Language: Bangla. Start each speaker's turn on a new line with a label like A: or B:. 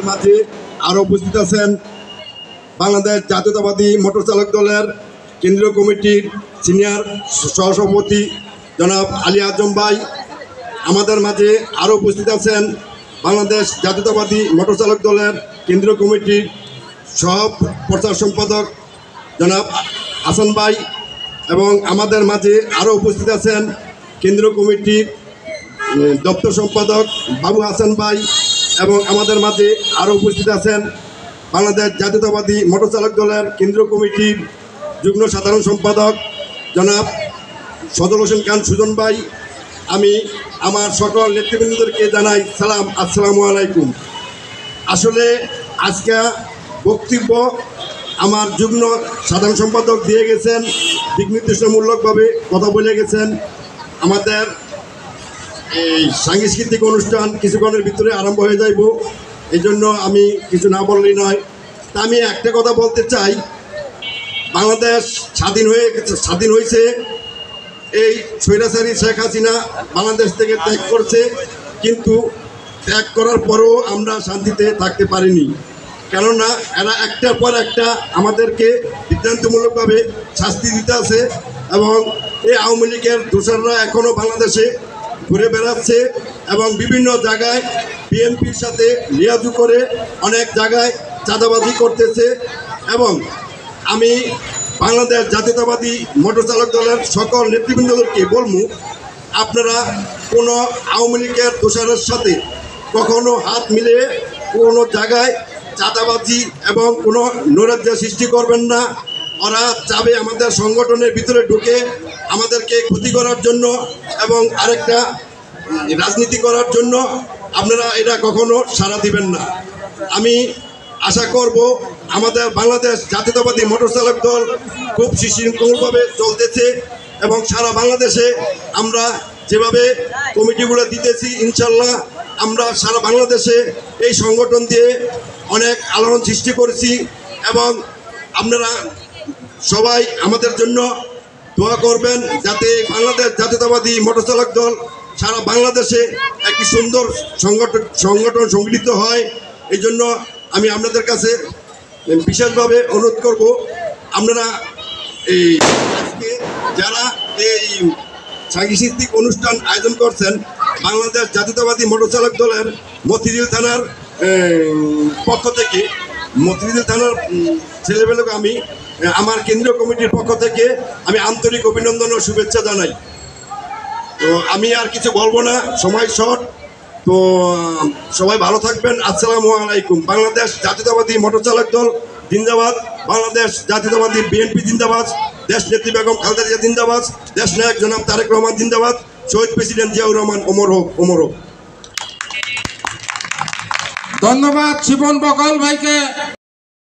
A: মাঝে আরো উপস্থিত আছেন বাংলাদেশ জাতীয়তাবাদী মোটর চালক দলের কেন্দ্রীয় কমিটির সিনিয়র সহসভাপতি জনাব আলী আজম ভাই। আমাদের মাঝে আরো উপস্থিত আছেন বাংলাদেশ জাতীয়তাবাদী মোটর চালক দলের কেন্দ্রীয় কমিটির সহ প্রচার সম্পাদক জনাব হাসান ভাই এবং আমাদের মাঝে আরো উপস্থিত আছেন কেন্দ্রীয় কমিটির দপ্তর সম্পাদক বাবু হাসান ভাই এবং আমাদের মাঝে আরও উপস্থিত আছেন বাংলাদেশ জাতীয়তাবাদী মোটর চালক দলের কেন্দ্রীয় কমিটির যুগ্ম সাধারণ সম্পাদক জনাব সজল হোসেন খান সুজন ভাই। আমি আমার সকল নেতৃবৃন্দদেরকে জানাই সালাম, আসসালামু আলাইকুম। আসলে আজকে বক্তব্য আমার যুগ্ম সাধারণ সম্পাদক দিয়ে গেছেন, দিক নির্দেশমূলকভাবে কথা বলে গেছেন। আমাদের এই সাংস্কৃতিক অনুষ্ঠান কিছুক্ষণের ভিতরে আরম্ভ হয়ে যাইব, এই জন্য আমি কিছু না বললেই নয়। তা আমি একটা কথা বলতে চাই, বাংলাদেশ স্বাধীন হয়েছে, এই স্বৈরাচারী শেখ হাসিনা বাংলাদেশ থেকে ত্যাগ করছে, কিন্তু ত্যাগ করার পরেও আমরা শান্তিতে থাকতে পারিনি। কেননা এরা একটার পর একটা আমাদেরকে বিভ্রান্তমূলকভাবে শাস্তি দিতে আছে এবং এই আওয়ামী লীগের দোসররা এখনও বাংলাদেশে ঘুরে বেড়াচ্ছে এবং বিভিন্ন জায়গায় বিএনপির সাথে লিয়াজু করে অনেক জায়গায় চাঁদাবাজি করতেছে। এবং আমি বাংলাদেশ জাতীয়তাবাদী মোটর চালক দলের সকল নেতৃবৃন্দদেরকে বলবো, আপনারা কোনো আওয়ামী লীগের দোসরের সাথে কখনো হাত মিলিয়ে কোনো জায়গায় চাঁদাবাজি এবং কোনো নৈরাজ্য সৃষ্টি করবেন না। ওরা চাবে আমাদের সংগঠনের ভিতরে ঢুকে আমাদেরকে ক্ষতি করার জন্য এবং আরেকটা রাজনীতি করার জন্য। আপনারা এটা কখনো সাড়া দিবেন না। আমি আশা করব আমাদের বাংলাদেশ জাতীয়তাবাদী মোটর চালক দল খুব সুশৃঙ্খলভাবে চলতেছে এবং সারা বাংলাদেশে আমরা যেভাবে কমিটিগুলো দিতেছি, ইনশাল্লাহ আমরা সারা বাংলাদেশে এই সংগঠন দিয়ে অনেক আলোড়ন সৃষ্টি করেছি এবং আপনারা সবাই আমাদের জন্য দোয়া করবেন যাতে বাংলাদেশ জাতীয়তাবাদী মোটর চালক দল সারা বাংলাদেশে একটি সুন্দর সংগঠন সংগঠিত হয়। এই জন্য আমি আপনাদের কাছে বিশেষভাবে অনুরোধ করব, আপনারা এই আজকে যারা এই সাংস্কৃতিক অনুষ্ঠান আয়োজন করছেন, বাংলাদেশ জাতীয়তাবাদী মোটর চালক দলের মতিঝিল থানার পক্ষ থেকে, মতিঝিল থানার ছেলেবেলাকে আমি আমার কেন্দ্রীয় কমিটির পক্ষ থেকে আমি আন্তরিক অভিনন্দন ও শুভেচ্ছা জানাই। তো আমি আর কিছু বলবো না, সময় শর্ট। তো সবাই ভালো থাকবেন, আসসালামু আলাইকুম। বাংলাদেশ জাতীয়তাবাদী মোটর চালক দল জিন্দাবাদ, বাংলাদেশ জাতীয়তাবাদী বিএনপি জিন্দাবাদ, দেশ নেত্রী বেগম খালেদা জিয়া জিন্দাবাদ, দেশ নায়ক জনাব তারেক রহমান জিন্দাবাদ, শহীদ প্রেসিডেন্ট জিয়াউর রহমান ওমর হোক, ওমর হোক।
B: ধন্যবাদ শিবন বকাল ভাইকে।